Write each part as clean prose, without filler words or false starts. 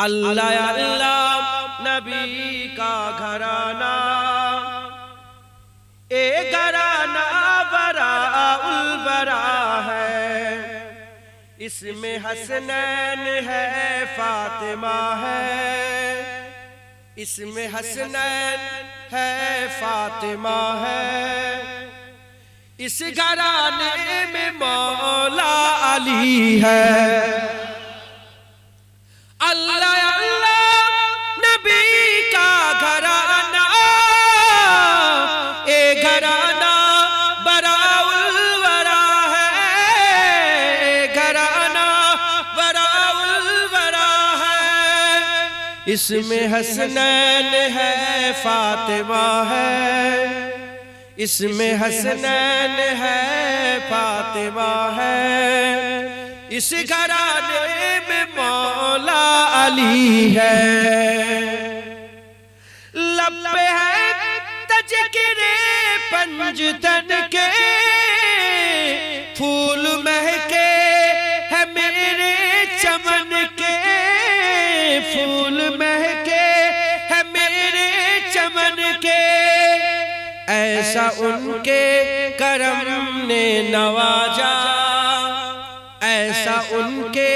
अल्लाह अल्लाह नबी का घराना, ए घराना बरा उल बरा है। इसमें हसनैन है फातिमा है, इसमें हसनैन है फातिमा है। इस घराने में मौला अली है। अल्लाह अल्लाह नबी का घराना, ए घराना बराउल वरा है, घराना बराउल वरा है। इसमें हसनैन है फातिमा है, इसमें हसनैन है फातिमा है। इस घराने में मौला अली है। लब पे है तज़किरे पंजतन के, फूल महके है मेरे चमन के, फूल महके है मेरे चमन के। ऐसा उनके करम ने नवाजा, ऐसा उनके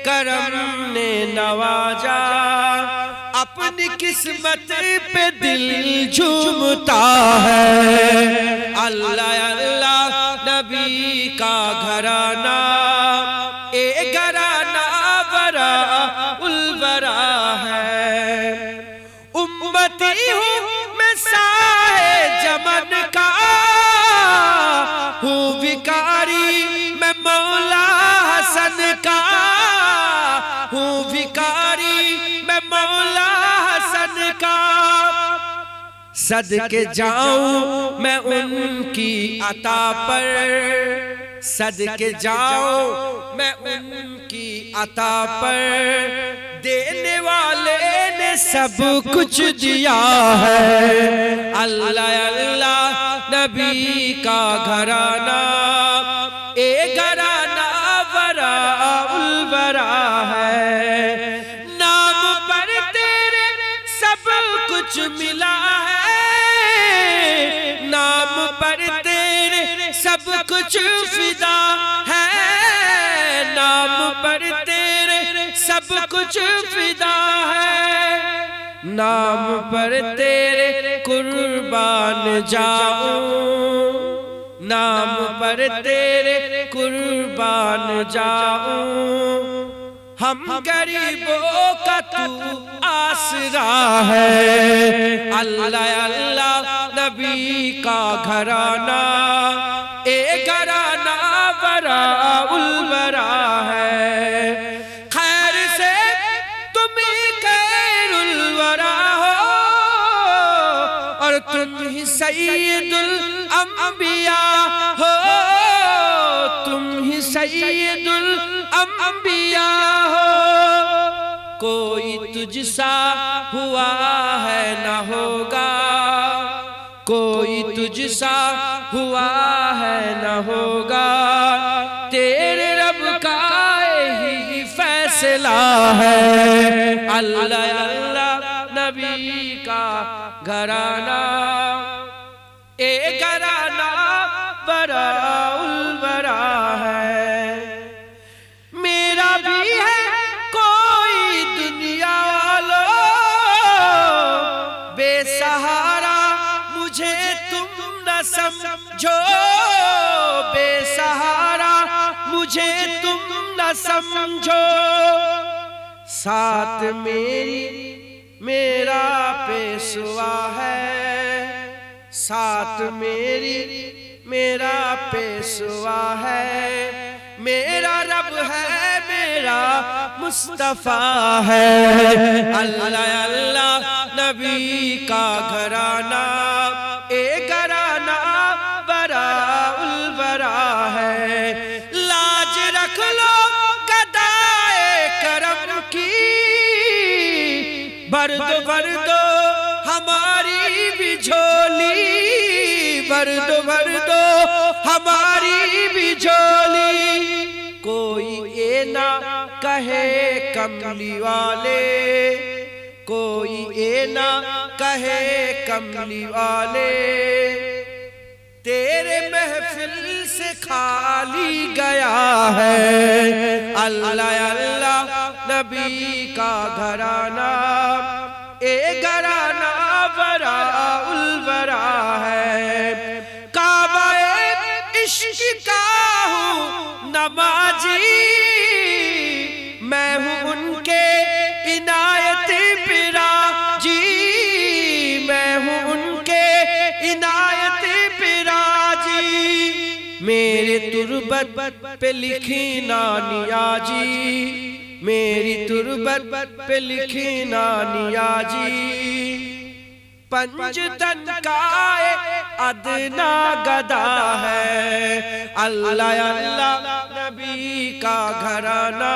करम ने नवाजा। अपनी किस्मत पे दिल झूमता है। अल्लाह अल्लाह नबी का घराना, ए घराना बरा उल बरा है। उम्मती हूँ मैं साए जमन का, हूँ भिखारी मैं मौला हसन का, हूँ भिखारी मैं मौला हसन का। सदके जाऊं मैं उनकी अता पर, सदके जाऊं मैं उनकी अता पर। देने वाले ने सब कुछ दिया है। अल्लाह अल्लाह नबी का घराना, ए घराना बरा उल बरा है। नाम पर तेरे सब कुछ मिला है, नाम पर तेरे सब कुछ फिदा है, नाम पर तेरे सब कुछ फिदा है। नाम पर तेरे कुर्बान जाऊं, नाम पर तेरे कुर्बान जाऊं। हम गरीबों का तू आसरा है। अल्लाह अल्लाह नबी का घराना, ए घराना बरा उल बरा है। खैर से तुम ही खैरुल वरा हो, और तुम ही सैयदुल अंबिया हो, तुम ही सैयदुल अंबिया हो। कोई तुझसा हुआ है न होगा, कोई तुझसा हुआ है न होगा। तेरे रब का ही फैसला है। अल्लाह अल्लाह नबी का घराना, ए घराना बरा उल बरा है। मेरा भी है कोई दुनिया वालों, बेसहारा मुझे तुम न समझो, बेसहारा मुझे तुम न समझो। साथ मेरा पेशवा है, साथ मेरा पेशवा है। मेरा रब है, मेरा मुस्तफा है। अल्लाह अल्लाह नबी का घराना, ए घराना बरा उल बरा है। लाज रख लो गदाए करम की, भर दो हमारी भी झोली, भर दो हमारी भी झोली। कोई ये ना कहे कमली वाले, कोई ये ना कहे कमली वाले, तेरे महफिल से खाली गया है। अल्लाह अल्लाह नबी का घराना, ए घराना बरा उलबरा है। काबाए इश्क का हूँ नमाजी, मैं हूँ उनके इनायत पिराजी, मैं हूँ उनके इनायत पिराजी। मेरे तुरबत पे लिखी नानियाजी, मेरी तुरबत पे लिखी नानियाजी। पंजतन का अदना गदा है। अल्लाह अल्लाह नबी का घराना,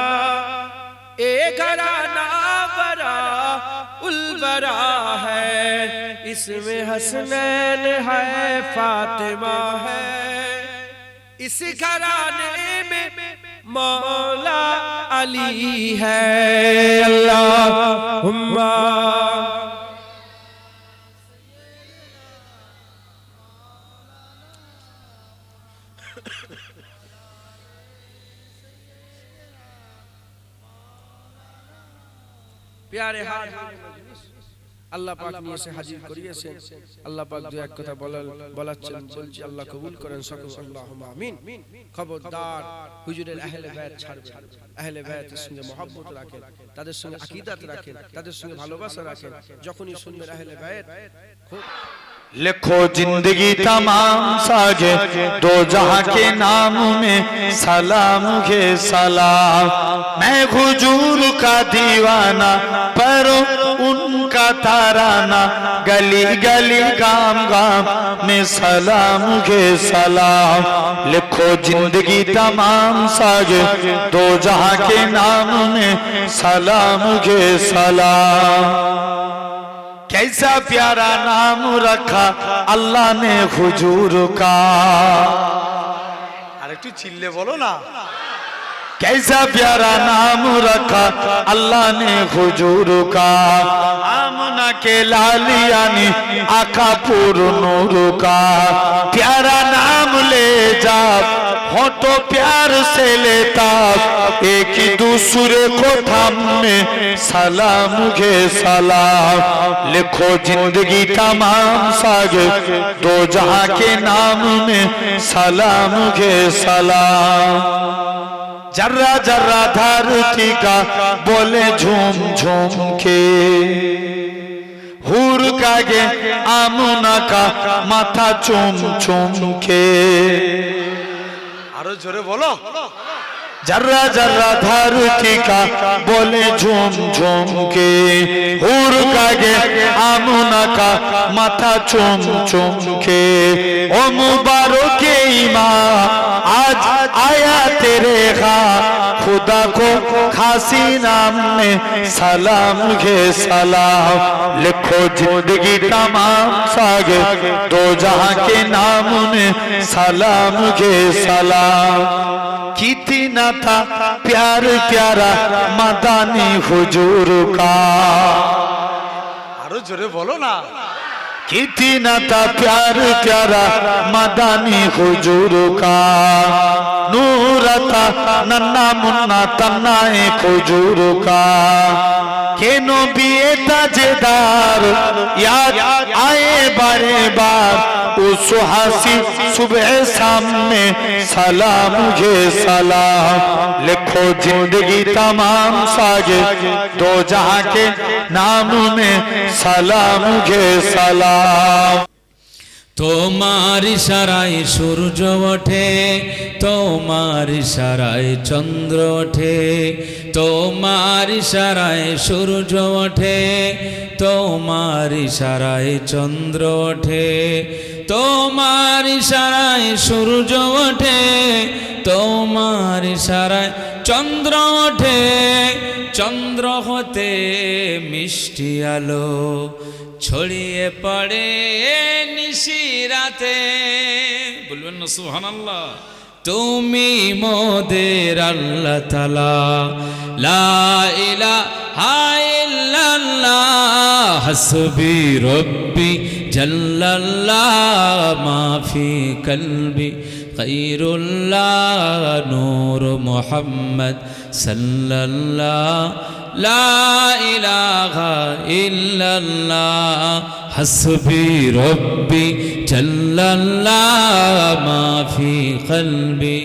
ए घराना बरा उलबरा है। इसमें हसनैन है, फातिमा है, इस घराने में मौला अली है। अल्लाहुम्मा प्यारे हाथ আল্লাহ পাক নিয়ে এসে হাজির করিয়েছেন। আল্লাহ পাক দু এক কথা বলাচ্ছেন, বলছি আল্লাহ কবুল করেন সকল, আল্লাহুম্মা আমিন। খবরদার হুজুরের আহলে বায়ত ছাড়বেন, আহলে বায়তের সঙ্গে মহব্বত রাখেন, তাদের সঙ্গে আকীদাত রাখেন, তাদের সঙ্গে ভালোবাসা রাখেন। যখনই শুনবেন আহলে বায়ত, খুব लिखो जिंदगी तमाम साजे दो जहां के नाम में सलाम के सलाम। मैं हुजूर का दीवाना पर उनका ताराना, गली गली गाम गाम में सलाम के सलाम। लिखो जिंदगी तमाम साजे दो जहां के नाम में सलाम के सलाम। कैसा प्यारा नाम रखा अल्लाह ने हुजूर का, अरे तू चिल्ले बोलो ना। कैसा प्यारा नाम रखा अल्लाह ने हुजूर का, आमना के लालियानी आका पुर नूर का। प्यारा नाम ले जा हो तो प्यार से लेता, एक ही दूसरे को थामने सलाम के सलाम। लिखो जिंदगी तमाम साजे दो जहां के नाम में सलाम के सलाम। जर्रा जर्रा धरती का बोले झूम झूम के, हुर का गे आमुना का माथा चूम चूम के। আরো জোরে বলো। जर्रा जर्रा धरती का बोले झूम झूम के, हुर का गे आमुना का माथा चूम चूम के। ओ मुबारक ईमान आज आया तेरे खां, खुदा को खासी नाम में सलाम के सलाम। लिखो जिंदगी तमाम सागे दो जहां के नाम में सलाम के सलाम। कितना था प्यार प्यारा मदानी हुजूर का, आरो जोरे बोलो ना। कितना था प्यार प्यारा मदानी हुजूर का, नूर था नन्ना मुन्ना तन्ना हुजूर का। केनो बिए ताजेदार याद आए बारे बार, उस हासी सुबह सामने सलाम के सलाम। लिखो जिंदगी तमाम साजे दो जहां के नाम में सलाम के सलाम। তোমার ইশারায় সূর্য ওঠে, তোমার ইশারায় চন্দ্র ওঠে, তোমার ইশারায় সূর্য ওঠে, তোমার ইশারায় চন্দ্র ওঠে, তোমার ইশারায় সূর্য ওঠে, তোমার ইশারায় চন্দ্র ওঠে। চন্দ্র হতে মিষ্টি আলো ছড়িয়ে পড়ে নিশিরাতে, বলবেন না সুবহানাল্লাহ। তুমি মোদের আল্লাহ তাআলা লা ইলাহা ইল্লাল্লাহ হাসবি রব্বি জাল্লাল্লাহ মা ফি কলবি খায়রুল্লাহ নূর মুহাম্মদ সাল্লাল্লাহ লা ইলাহা ইল্লাল্লাহ হাসবি রব্বি জাল্লাল্লাহ মা ফি কলবি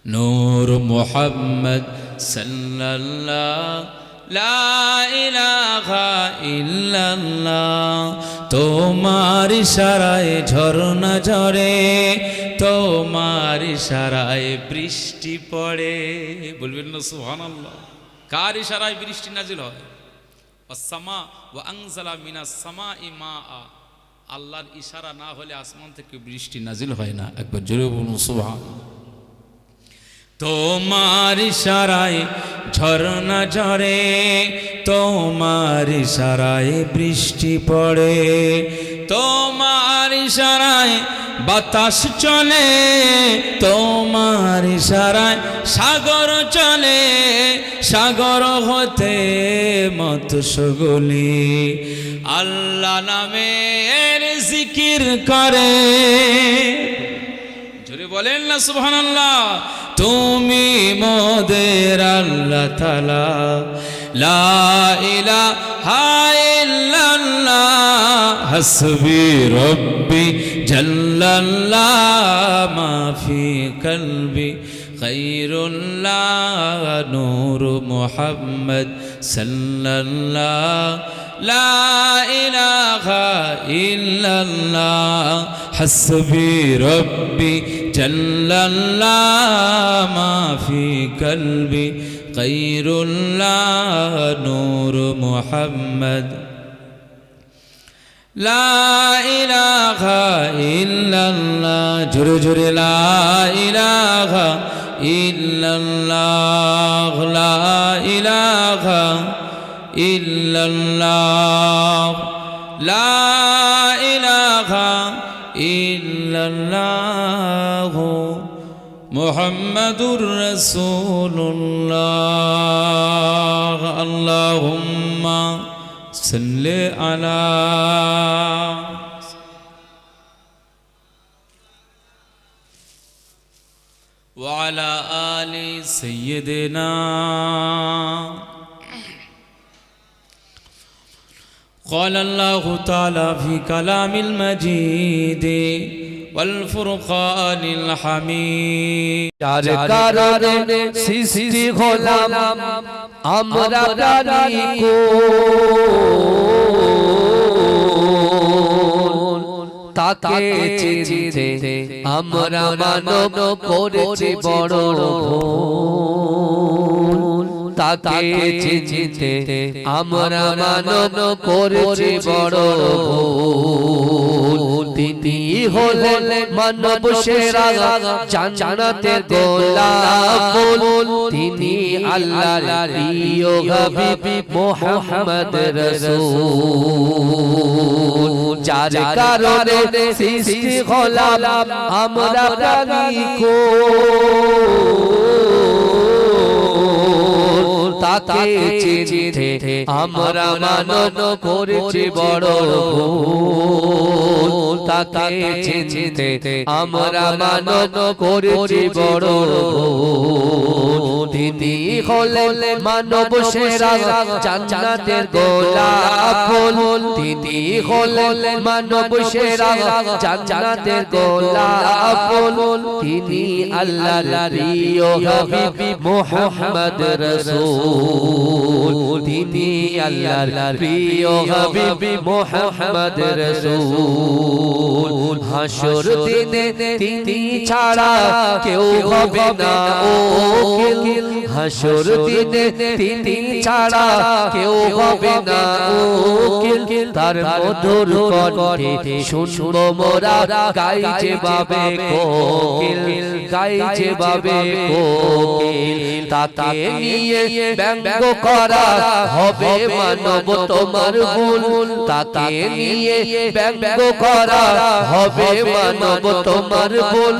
নূর মুহাম্মদ সাল্লাল্লাহ লা ইলাহা ইল্লাল্লাহ তোমার ইশারায় ঝরনা ঝরে তোমার ইশারায় বৃষ্টি পড়ে বলবেন না সুবহানাল্লাহ কার ইশারায় বৃষ্টি নাজিল হয় আসসামা ওয়া আনজালা মিনাস সামাই মাআ আল্লাহর ইশারা না হলে আসমান থেকে বৃষ্টি নাজিল হয় না একবার জোরে বলুন সুবহানাল্লাহ তোমার ইশারায় ঝরনা ঝরে তোমার ইশারায় বৃষ্টি পড়ে তোমার ইশারায় বাতাস চলে তোমার ইশারায় সাগর চলে সাগর হতে মৎস্যগুলি আল্লাহ নামের জিকির করে জোরে বলেন না সুবহানাল্লাহ তুমি মোদের আল্লাহ তাআলা লা ইলাহা ইল্লাল্লাহ হাসবি রব্বি জাল্লাল্লাহ মা ফি কলবি খায়রুল্লাহ নূর মুহাম্মদ সাল্লাল্লাহ লা ইলাহা ইল্লাল্লাহ হাসবি রব্বি জাল্লাল্লাহ মা ফি কলবি খায়রুল্লাহ নূর মুহাম্মদ লা ইলাহা ইল্লাল্লাহ জোরে জোরে লা ইলাহা ইল্লাল্লাহ লা ইলাহা ইল্লাল্লাহ লা ইলাহা ইল্লাল্লাহ মুহাম্মাদুর রাসূলুল্লাহ আল্লাহুম্মা সাল্লি আলা ওয়া আলা আলি সাইয়্যিদিনা قال الله تعالى في كلام المجيد والفرقان الحميد যার কারণে সৃষ্টি হলাম আমরা প্রাণী তাকে চিনতে আমরা মানব করেছি বড় ভুল তাকে চিনতে আমরা মানব করেছি বড় ভুল তিনি হলেন মানব সেরা জান্নাতের গোলাপ ফুল তিনি আল্লাহর প্রিয় হাবিব মুহাম্মদ রাসূল যার কারণে সৃষ্টি হলাম আমরা প্রাণী তাকে চিনতে আমরা মানব করেছি বড় ভুল তাকে চিনতে আমরা মানব করেছি বড় ভুল তিনি হলেন মানব সেরা জান্নাতের গোলাপ ফুল তিনি হলেন মানব সেরা জান্নাতের গোলাপ ফুল তিনি আল্লাহর প্রিয় হাবিব মুহাম্মদ রাসূল তিনি আল্লাহর প্রিয় হাবিব মুহাম্মদ রাসূল হাসর দিনে তিনি ছাড়া কেউ হবে না ওকিল হাসর দিনে তিনি ছাড়া কেউ হবে না ওকিল তার মধুর কণ্ঠে শুনবো মোরা গাইছে বাবে কোকিল গাইছে বাবে কোকিল তাকে নিয়ে ব্যঙ্গ করা হবে মানব তোমার ভুল তাকে নিয়ে ব্যঙ্গ করা হবে মানব তোমার ভুল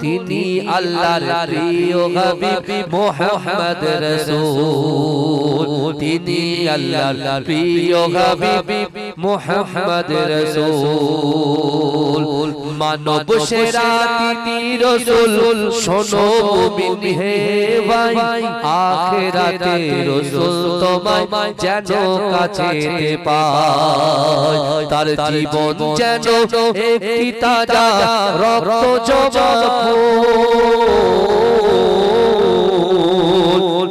তিনি আল্লাহর প্রিয় হাবিব মুহাম্মদ রাসূল তিনি আল্লাহর প্রিয় হাবিব মুহাম্মদ রাসূল মানব সেরা তিনি রাসূল শোনো মুমিন হে ভাই আখিরাতে রাসূল তোমায় যেন কাছে পায় তার জীবন যেন একটি তাজা রক্ত জবা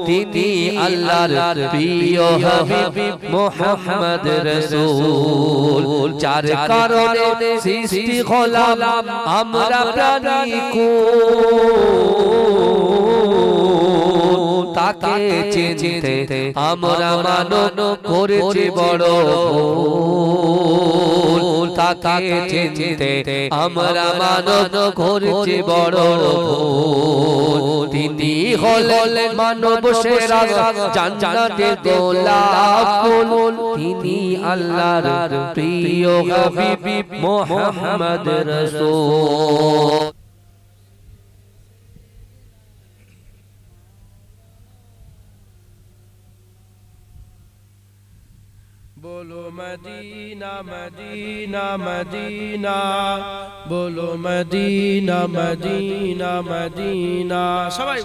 তিনি আল্লাহর প্রিয় হাবিব মুহাম্মদ রাসূল যার কারণে সৃষ্টি হলাম আমরা প্রাণী তাকে চিনতে আমরা মানব করেছি বড় ভুল তাকে চিনতে আমরা মানব করেছি বড় ভুল তিনি হলেন মানব সেরা জান্নাতের গোলাপ ফুল তিনি আল্লাহর প্রিয় হাবিব মুহাম্মদ রাসূল बोलो मदीना मदीना मदीना बोलो मदीना मदीना मदीना सबाई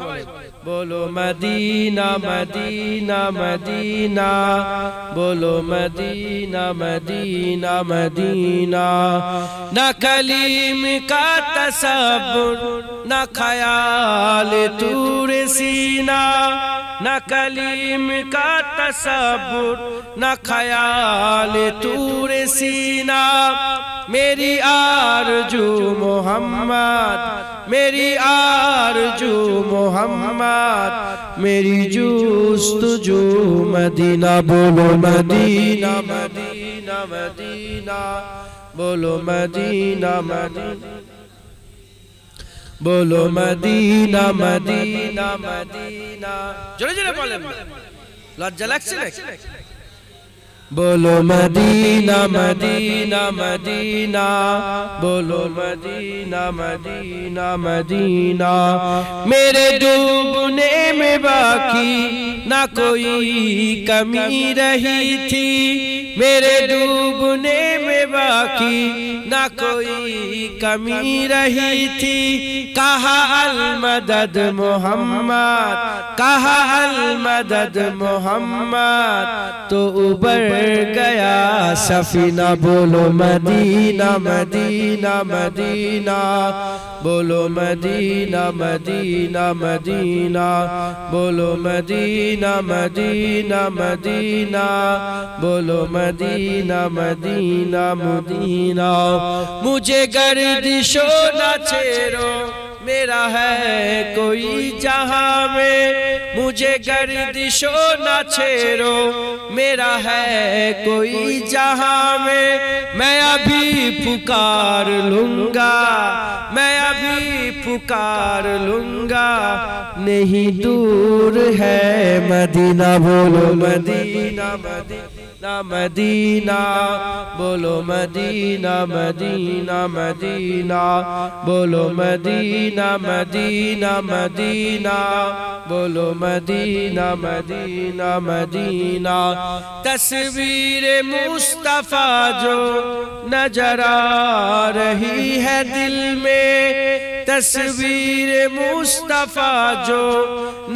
बोलो मदीना मदीना मदीना बोलो मदीना मदीना मदीना न कलीम का तसब्बुर न ख्याल तूर सीना न कलीम का तसब्बुर न ख्याल तूर सीना मेरी आरज़ू मोहम्मद मेरी आरज़ू मोहम्मद मेरी जुस्तजू मदीना बोलो मदीना मदीना मदीना बोलो मदीना मदीना बोलो मदीना मदीना मदीना जोरे जोरे बोलें लज्जा लागছে নাকি बोलो मदीना मदीना मदीना बोलो मदीना मदीना मदीना मेरे डूबने में बाकी ना कोई कमी रही थी मेरे डूबने में बाकी ना कोई कमी रही थी कहा अल मदद मोहम्मद कहा अल मदद मोहम्मद तो उबर गया सफीना बोलो मदीना मदीना मदीना बोलो मदीना मदीना मदीना बोलो मदीना मदीना मदीना बोलो मदीना मदीना मदीना मुझे गर्दिशो न छेड़ो मेरा है कोई जहां में मुझे गर्दिशो न छेड़ो मेरा है कोई जहां में मैं अभी पुकार लूंगा मैं अभी पुकार लूंगा नहीं दूर है मदीना बोलो मदीना मदीना मदीना बोलो मदीना मदीना मदीना बोलो मदीना मदीना मदीना बोलो मदीना मदीना मदीना तस्वीर मुस्तफा जो नजर आ रही है दिल में तस्वीर मुस्तफा जो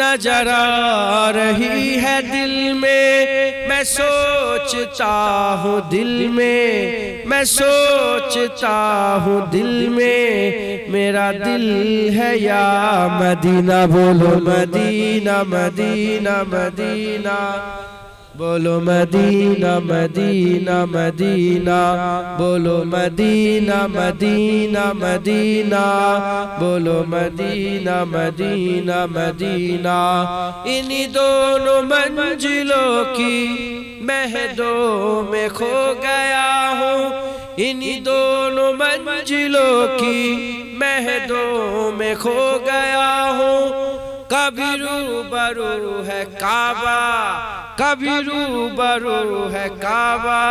नजर आ रही है दिल में मैं सोचता हूँ दिल में मैं सोचता हूँ दिल में मेरा दिल है या मदीना बोलो मदीना मदीना मदीना बोलो मदीना मदीना मदीना बोलो मदीना मदीना मदीना बोलो मदीना मदीना मदीना इन्हीं दोनों मंजिलों की महदों में खो गया हूँ इन्हीं दोनों मंजिलों की महदों में खो गया हूँ कभी रूबरू है काबा कभी रूबरू है काबा,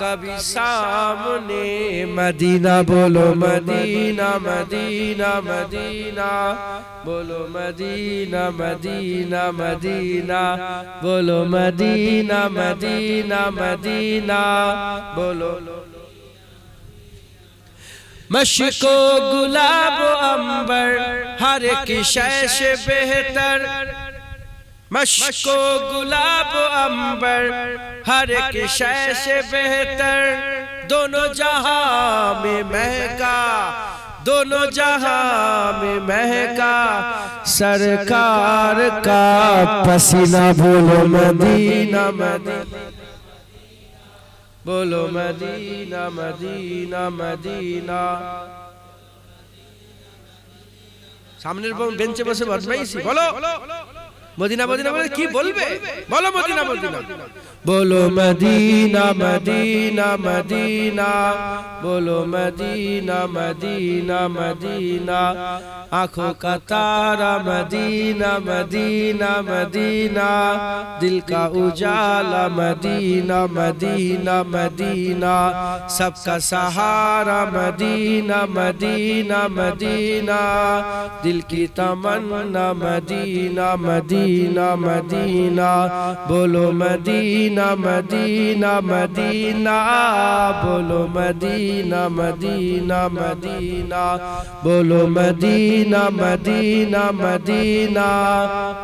कभी सामने मदीना। बोलो मदीना मदीना मदीना, बोलो मदीना मदीना मदीना, बोलो मदीना मदीना मदीना, बोलो मशको गुलाब अंबर हर एक शय से बेहतर, मशको गुलाब अंबर हर एक शय से बेहतर, दोनों जहां में महका, दोनों जहां में महका सरकार का पसीना। बोलो मदीना मदीना, बोलो मदीना मदीना मदीना। सामने बेंचे बसे बदमाइशी, बोलो मदीना मदीना बोले की बोलबे, बोलो मदीना मदीना, बोलो मदीना मदीना मदीना, बोलो मदीना मदीना मदीना। आंखों का तारा मदीना मदीना मदीना, दिल का उजाला मदीना मदीना मदीना, सबका सहारा मदीना मदीना मदीना, दिल की तमन्ना मदीना मदीना मदीना। बोलो मदीना मदीना मदीना, बोलो मदीना मदीना मदीना, बोलो मदीना मदीना मदीना,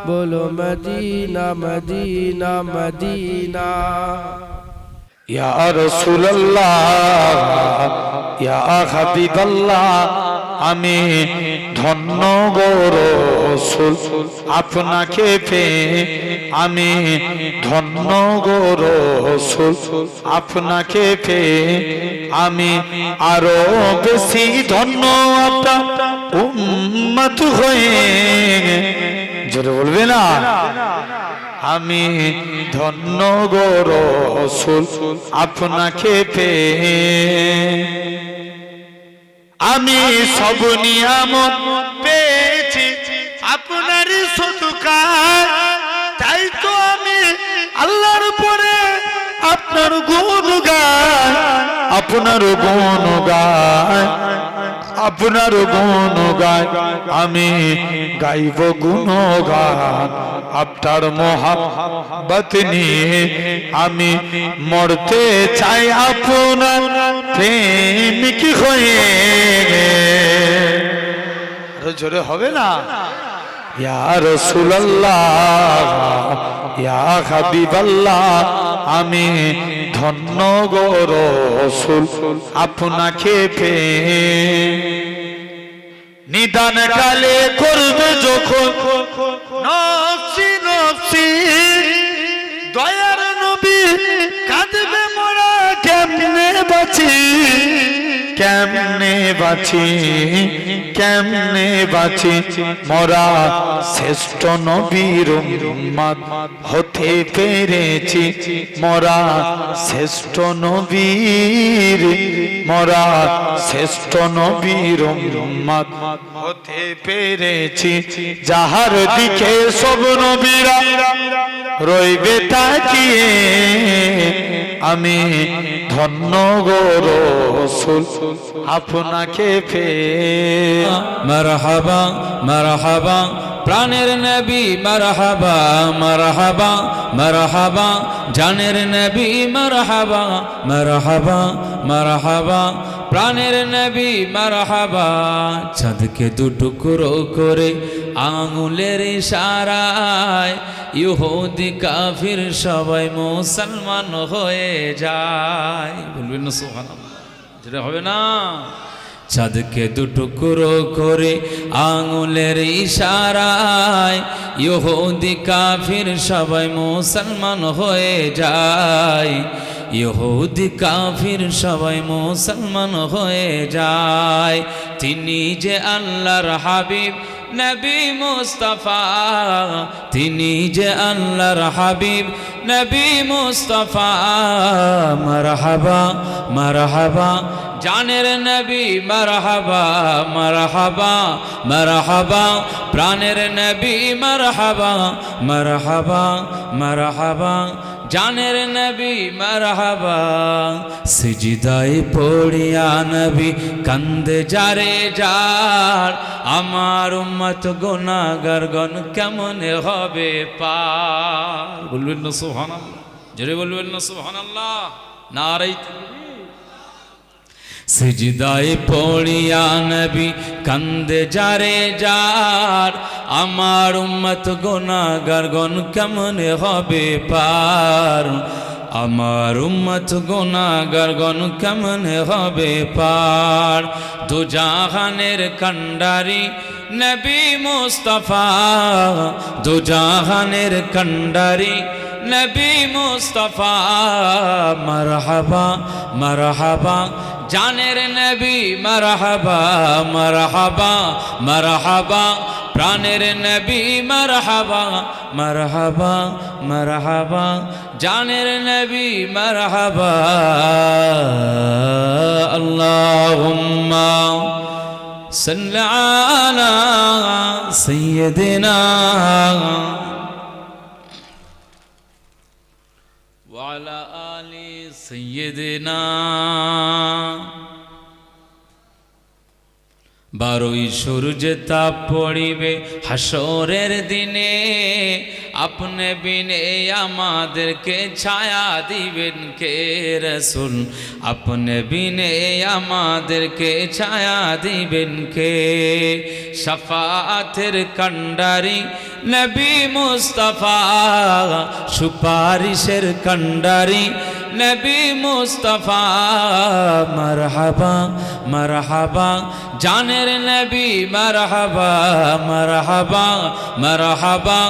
बोलो मदीना मदीना मदीना। या রাসূলুল্লাহ ইয়া হাবিবাল্লাহ, আমি ধন্য গো রাসূল আপনাকে পেয়ে, আমি ধন্য গো রাসূল আপনাকে পেয়ে, আমি আরো বেশি ধন্য আপনার উম্মত হয়ে। জোরে বলবে না? আমি ধন্য গো রাসূল আপনাকে পেয়ে, আমি সব নিয়ামত পেয়েছি আপনার সদকায়, তাই তো আমি আল্লাহর পরে আপনার গুণ গাই, আপনার গুণ গাই, আপনার গুণ গাই। আমি গাইব গুণগান আপনার মোহাব্বত নিয়ে, আমি মরতে চাই আপনার প্রেমিক হয়ে। আরো জোরে হবে না? ইয়া রাসূলুল্লাহ ইয়া হাবিবাল্লাহ, আমি ধন্য গো রাসূল আপনাকে পেয়ে। নিদান কালে করবে যখন নফসি নফসি, দয়ার নবী কাঁদবে মোরা কেমনে বাঁচি, কেমনে বাঁচি, কেমনে বাঁচি। মোরা শ্রেষ্ঠ নবীর উম্মত হতে পেরেছি, মোরা শ্রেষ্ঠ নবীর, মোরা শ্রেষ্ঠ নবীর উম্মত হতে পেরেছি। যাহার দিকে সব নবীরা রইবে তাকিয়ে, আমি ধন্য গো রাসূল আপনাকে পেয়ে। মারহাবা মারহাবা প্রাণের নবী, মারহাবা মারহাবা মারহাবা জানের নবী, মারহাবা মারহাবা মারহাবা প্রাণের নবী, মারহাবা। চাঁদকে দুটুকরো করে আঙুলের ইশারায় ইহুদি কাফির সবাই মুসলমান হয়ে যায়। বলবেন না সুবহানাল্লাহ? যেটা হবে না? চাঁদকে দুটুকরো করে আঙুলের ইশারায় ইহুদি কাফির সবাই মুসলমান হয়ে যায়, ইহুদি কাফির সবাই মুসলমান হয়ে যায়। তিনি যে আল্লাহর হাবিব নবী মুস্তাফা, তিনি যে আল্লাহর হাবিব নবী মুস্তাফা। মারহাবা মারহাবা জানের নবী মারহাবা মারহাবা মারহাবা প্রাণের নবী মারহাবা মারহাবা মারহাবা জানের নবী মারহাবা সিজদায় পড়িয়া নবী কান্দে যারে যার আমার উম্মত গুনাহগার গণ কেমন হবে পার বলবেন না সুবহানাল্লাহ জোরে বলবেন না সুবহানাল্লাহ নারে সিজদায় পড়িয়া নবী কান্দে যারে যার আমার উম্মত গুনাহগার গণ কেমন হবে পার আমার উম্মত গুনাহগার গণ কেমন হবে পার দু জাহানের কান্ডারি নবী মুস্তাফা দু জাহানের কান্ডারি নবী মুস্তাফা মারহাবা মারহাবা জানের নবী মারহাবা মারহাবা মারহাবা প্রাণের নবী মারহাবা মারহাবা মারহাবা জানের নবী মারহাবা আল্লাহুম্মা সাল্লি আলা সাইয়্যিদিনা وعلى آل سيدنا বারোই সূর্য তাপ পড়িবে হাসরের দিনে আপনি বিনে আমাদেরকে ছায়া দিবেন কে রাসূল আপনি বিনে আমাদেরকে ছায়া দিবেন কে শাফাআতের কান্ডারি নবী মুস্তাফা সুপারিশের কান্ডারি নবী মুস্তাফা মারহাবা মারহাবা জানের নবী মারহাবা মারহাবা মারহাবা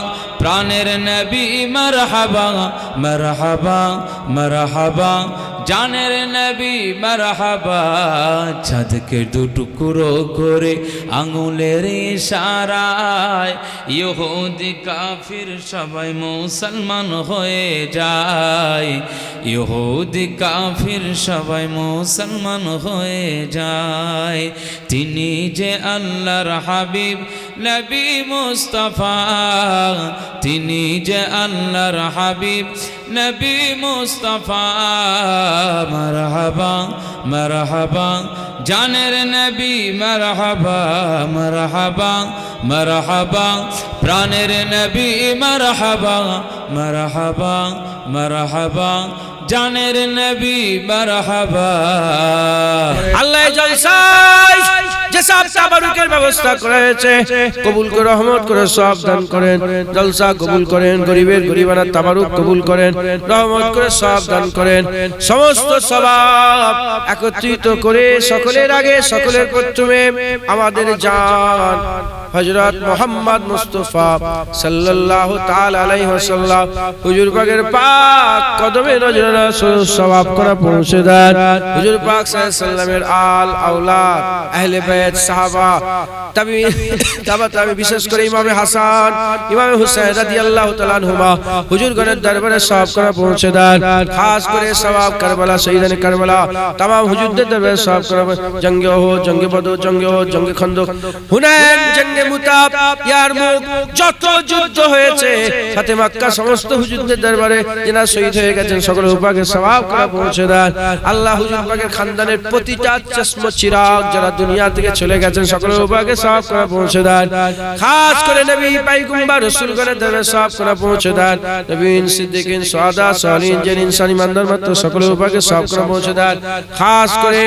প্রাণের নবী মারহাবা মারহাবা মারহাবা জানের নবী মারহাবা চাঁদকে দুটুকরো করে আঙুলের ইশারায় ইহুদি কাফির সবাই মুসলমান হয়ে যায় ইহুদি কাফির সবাই মুসলমান হয়ে যায় তিনি যে আল্লাহর হাবিব নবী মুস্তাফা তিনি যে আল্লাহর হাবিব নবী মুস্তাফা মারহাবা মারহাবা জানের নবী মারহাবা মারহাবা মারহাবা প্রাণের নবী মারহাবা মারহাবা মারহাবা জানের নবী মারহাবা আল্লাহ জলসায় যে সব তাবারুকের ব্যবস্থা করেছে কবুল করে রহমত করে সব দান করেন জলসা কবুল করেন গরিবের গরিবানা তাবারুক কবুল করেন রহমত করে সব দান করেন সমস্ত সওয়াব একত্রিত করে সকলের আগে সকলের প্রথমে আমাদের জান হযরত মুহাম্মদ মুস্তাফা সাল্লাল্লাহু তাআলা আলাইহি ওয়াসাল্লাম হুজুর পাকের পাক কদমে নজরানা সওয়াব করা পৌঁছে দেন হুজুর পাক সাল্লাল্লাহু আলাইহি ওয়াসাল্লামের আল আওলাদ আহলে বাইত সাহাবা তাবে বিশেষ করে ইমামে হাসান ইমামে হুসাইন রাদিয়াল্লাহু তাআলা আনহুমা হুজুর গণের দরবারে সওয়াব করা পৌঁছে দেন খাস করে সওয়াব কারবালা শহীদানে কারবালা तमाम হুজুরদের দরবারে সওয়াব করা জঙ্গে ওহদ জঙ্গে বদর জঙ্গে ওহদ জঙ্গে খন্দক হুনাইন জঙ্গে মুতাব ইয়ারমুক যত যুদ্ধ হয়েছে সাথে মক্কা সমস্ত হুজুরদের দরবারে যারা শহীদ হয়ে গেছেন সকল পাকের সওয়াব করা পৌঁছে দেন আল্লাহ হুজুর পাকের খানদানের প্রতিটা চশমা চিরাগ যারা দুনিয়া থেকে চলে গেছেন সকল পাকের সওয়াব করা পৌঁছে দেন খাস করে নবী পয়গম্বর রাসূলগণের দরবারে সওয়াব করা পৌঁছে দেন নবীন সিদ্দিকিন সুহাদা সালিহিন যিনি ইনসানি মানদার মাত্র সকল পাকের সওয়াব করা পৌঁছে দেন খাস করে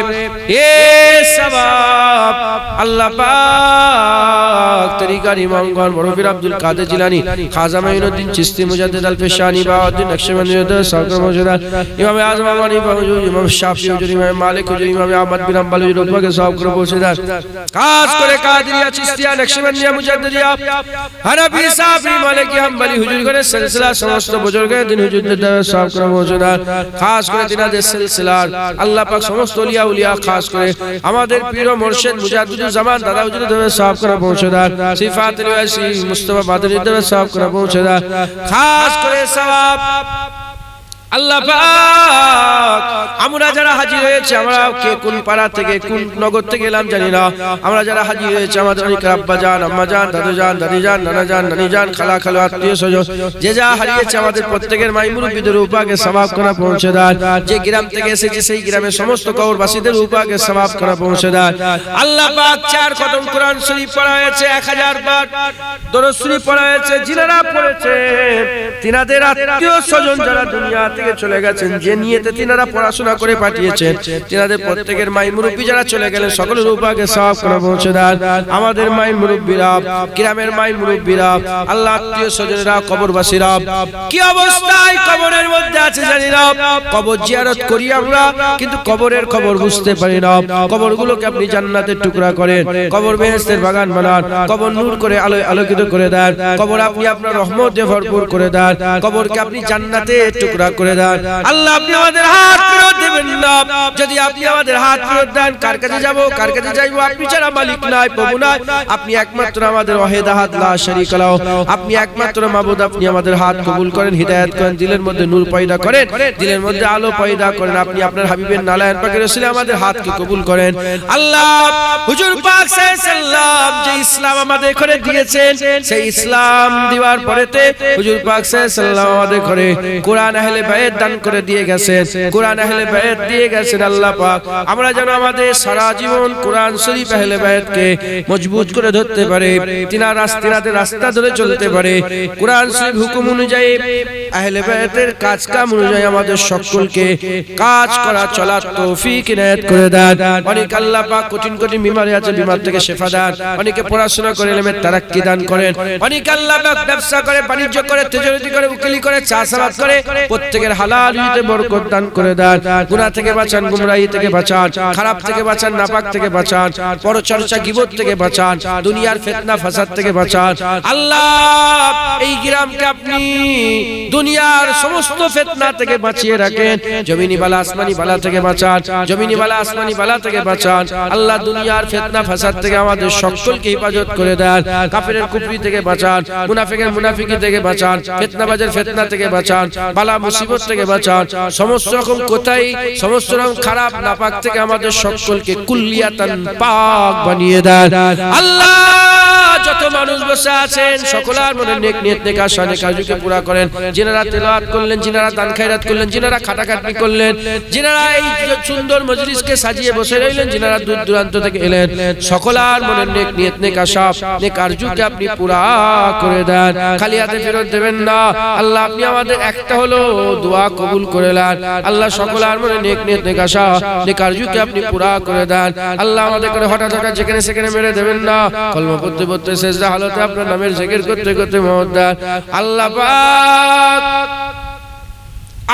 এই সওয়াব আল্লাহ পাক তরিকার ইমামগণ বড় পীর আব্দুল কাদের জিলানী খাজা মাইনুদ্দিন চিশতি মুজাদ্দিদ আল পেশানি বাউদ্দিন নকশবন্দি সওয়াব করা পৌঁছে দেন ইমাম আযম আবু হানিফা হুজুর ইমাম শাফিঈ হুজুর ইমাম মালিক হুজুর ইমাম আহমদ বিন হাম্বল হুজুর পাকের সওয়াব করে পৌঁছে দেন খাস করে কাদেরিয়া চিশতিয়া নকশবন্দিয়া মুজাদ্দিদিয়া হানাফি সাফি মালিকি হাম্বলি হুজুরগণের সিলসিলা সমস্ত বুজুর্গের দিন হুজুরদের দ্বারা সওয়াব করে পৌঁছে দেন খাস করে তিনাদের সিলসিলার আল্লাহ পাক সমস্ত ওলিয়া উলিয়া খাস করে আমাদের পীর ও মুর্শিদ মুজাদ্দিদুল জামান দাদা হুজুরদের দ্বারা সওয়াব করে পৌঁছে দেন সিফাতুল ওয়াসি মুস্তাফা বাদরীর দ্বারা সওয়াব করে পৌঁছে দেন খাস করে সওয়াব আল্লাহ পাক আমরা যারা হাজির হয়েছে, আমরা কে কোন পাড়া থেকে কোন নগর থেকে এলাম জানি না, আমরা যারা হাজির হয়েছে আমাদের অনেক আব্বা জান, আম্মা জান, দাদু জান, দাদি জান, নানা জান, নানি জান, খালা খালু, আত্মীয় স্বজন যে যা হারিয়েছে আমাদের প্রত্যেকের মাই মুরব্বিদের উপাকে সওয়াব করা পৌঁছে দেন। যে গ্রাম থেকে এসেছে সেই গ্রামের সমস্ত কবরবাসীদের উপাকে সওয়াব করা পৌঁছে দেন। আল্লাহ পাক 4 খতম কোরআন শরীফ পড়া হয়েছে, 1000 বার দরুদ শরীফ পড়া হয়েছে। যিনারা পড়েছে তিনাদের আত্মীয় স্বজন যারা দুনিয়া থেকে চলে গেছেন, যে নিয়তে তিনারা পড়াশোনা করে পাঠিয়েছেন, তিনাদের প্রত্যেকের মাই মুরব্বি যারা চলে গেলেন সকলের উপাকে সওয়াব করে পৌঁছে দেন। আমাদের মাই মুরব্বিরা, গ্রামের মাই মুরব্বিরা, আল্লাহ আত্মীয় স্বজনেরা, কবরবাসীরা কি অবস্থায় কবরের মধ্যে আছে জানি না। কবর জিয়ারত করি আমরা, কিন্তু কবরের খবর বুঝতে পারি না। কবরগুলোকে আপনি জান্নাতের টুকরা করেন, কবর বেহেশতের বাগান বানান, কবর নূর করে আলোয় আলোকিত করে দেন, কবর আপনি আপনার রহমতে ভরপুর করে দেন, কবরকে আপনি জান্নাতের টুকরা করে দেন। আল্লাহ আপনি আমাদের হাত ফেরত দেবেন না। যদি আপনি আমাদের হাত ফেরত দেন, কার কাছে যাব, কার কাছে যাইব? আপনি ছাড়া মালিক নাই, প্রভু নাই। আপনি একমাত্র আমাদের ওয়াহিদ আহাদ লা শারীকা লাহু, আপনি একমাত্র মাবুদ। আপনি আমাদের হাত কবুল করেন, হিদায়াত করেন, দিলের মধ্যে নূর পয়দা করেন, দিলের মধ্যে আলো পয়দা করেন। আপনি আপনার হাবিবের নালায়েন পাকের ওসিলায় আমাদের হাতকে কবুল করেন। আল্লাহ হুজুর পাক সাল্লাল্লাহু যে ইসলাম আমাদের করে দিয়েছেন, সেই ইসলাম দেওয়ার পরেতে হুজুর পাক সাল্লাল্লাহু আমাদের করে কোরআন আহলে বাইত দান করে দিয়ে গেছেন, কোরআন আহলে বাইত দিয়ে গেছেন। আল্লাহ পাক আমরা যেন আমাদের সারা জীবন কোরআন শরীফ আহলে বাইতকে মজবুত করে ধরতে পারে, তিনাদের রাস্তা ধরে চলতে পারে, কোরআন শরীফ হুকুম অনুযায়ী আহলে বাইতের কাজ কাম অনুযায়ী আমাদের সকলকে কাজ করা চলার তৌফিক ইনায়াত করে দেন। অনেক আল্লাহ পাক কঠিন কঠিন বিমারি আছে, বিমার থেকে শিফা দেন। অনেকে পড়াশোনা করে ইলমের তারাক্কি দান করেন। অনেক আল্লাহ পাক ব্যবসা করে, বাণিজ্য করে, তেজরিতি করে, উকিলি করে, চাষাবাদ করে, প্রত্যেকের হালাল রুজিতে বরকত দান করে দেন। গুনাহ থেকে বাঁচান, গুমরাহি থেকে বাঁচান, খারাপ থেকে বাঁচান, নাপাক থেকে বাঁচান, পরচর্চা গীবত থেকে বাঁচান, দুনিয়ার ফিতনা ফাসাদ থেকে বাঁচান। আল্লাহ এই গ্রামকে আপনি দুনিয়ার সমস্ত ফিতনা থেকে বাঁচিয়ে রাখেন, জমিনি বালা আসমানি বালা থেকে বাঁচান, জমিনি বালা আসমানি বালা থেকে বাঁচান। আল্লাহ দুনিয়ার ফিতনা ফাসাদ থেকে আমাদের সকলকে হেফাজত করে দেন, কাফিরের কুফরি থেকে বাঁচান, মুনাফিকের মুনাফিকি থেকে বাঁচান, ফিতনাবাজের ফিতনা থেকে বাঁচান, বালা মুসিবত থেকে বাঁচান, সমস্ত রকম কোথায় সমস্ত রকম খারাপ নাপাক থেকে আমাদের সকলকে কুল্লিয়াতান পাক বানিয়ে দেন। আল্লাহ যত মানুষ বসে আছেন সকলের মনে নেক নিয়ত নেক আশা নেক আরজুকে পুরা করেন। যিনারা তেলাওয়াত করলেন, যিনারা দান খায়রাত করলেন, যিনারা খাটাখাটনি করলেন, যিনারা এই সুন্দর মজলিসকে সাজিয়ে বসে রইলেন, যিনারা দূর দূরান্ত থেকে এলেন, সকলের মনে নেক নিয়ত নেক আশা নেক আরজুকে আপনি পুরা করে দেন। খালি হাতে ফেরত দেবেন না। আল্লাহ আপনি আমাদের একটা হলো দোয়া কবুল করে নেন। আল্লাহ সকলের মনে নেক নিয়ত নেক আশা নেক আরজুকে আপনি পুরা করে দেন। আল্লাহ আমাদের করে হঠাৎ হঠাৎ যেখানে সেখানে মেরে দেবেন না। কলমা পড়তে পড়তে সেজদা হালতে আপনার নামের জিকির করতে করতে মহদ্দার আল্লাহ পাক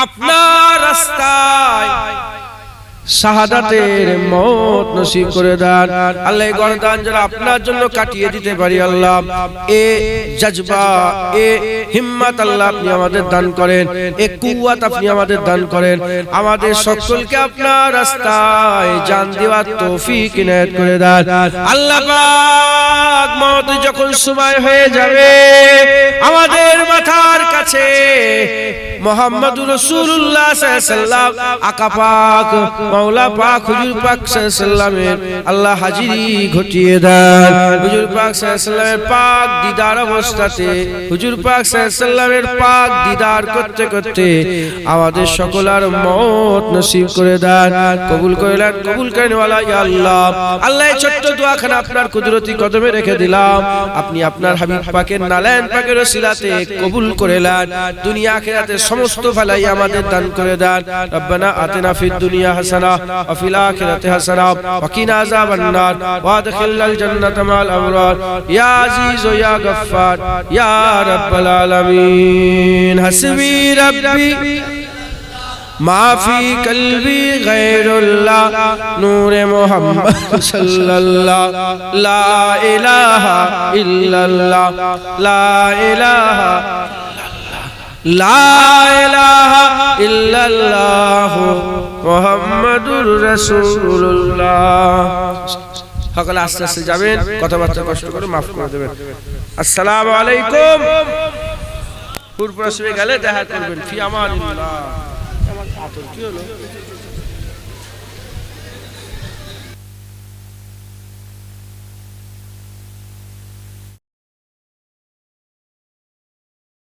আপনার রাস্তায় শাহাদাতের মওত নসিব করে দেন। আল্লাহ এই গর্দান যারা আপনার জন্য কাটিয়ে দিতে পারি, আল্লাহ এ জজবা এ হিম্মত আল্লাহ আপনি আমাদের দান করেন, এ কুওয়াত আপনি আমাদের দান করেন। আমাদের সকলকে আপনার রাস্তায় জান দেওয়ার তৌফিক ইনায়াত করে দেন। আল্লাহ পাক মওত যখন সময় হয়ে যাবে, আমাদের মাথার কাছে মুহাম্মদুর রাসূলুল্লাহ সাল্লাল্লাহু আলাইহি ওয়াসাল্লাম আকা পাক মাওলা পাক হুজুর পাক সাল্লাল্লাহু আলাইহি ওয়াসাল্লামের আল্লাহ হাজিরি ঘটিয়ে দেন। হুজুর পাক সাল্লাল্লাহু আলাইহি ওয়াসাল্লামের পাক দিদার অবস্থাতে হুজুর পাক সাল্লাল্লাহু আলাইহি ওয়াসাল্লামের পাক দিদার করতে করতে আমাদের সকলের মওত নসিব করে দেন। কবুল করেন, কবুল করেন ওয়ালা ইয়া আল্লাহ। আল্লাহ এই ছোট্ট দোয়াখানা আপনার কুদরতি কদমে রেখে দিলাম। আপনি আপনার হাবিব পাকের নালায়েন পাকের ওসিলাতে কবুল করে নেন। দুনিয়া আখিরাতে সমস্ত ভালাই আমাদের দান করে দেন। রব্বানা আতিনা ফিদ দুনিয়া হাসানা ওয়া ফিল আখিরাতি হাসানা ওয়া কিনা আযাবান নার ওয়া আদখিলনাল জান্নাতা মা'আল আবরার ইয়া আজিজ ইয়া গফফার ইয়া রাব্বাল আলামিন। হাসবি রাব্বি মা ফি কলবি গায়রুল্লাহ নূরে মুহাম্মদ সাল্লাল্লাহ লা ইলাহা ইল্লাল্লাহ লা ইলাহা লা ইলাহা ইল্লাল্লাহ মুহাম্মাদুর রাসূলুল্লাহ। সকলে আস্তে আস্তে যাবেন, কথাবার্তা কষ্ট করে মাফ করে দেবেন। আসসালামু আলাইকুম। পুরপুরা শুয়ে গেলে দেখা করবেন। ফি আমানিল্লাহ। পাথর কি হলো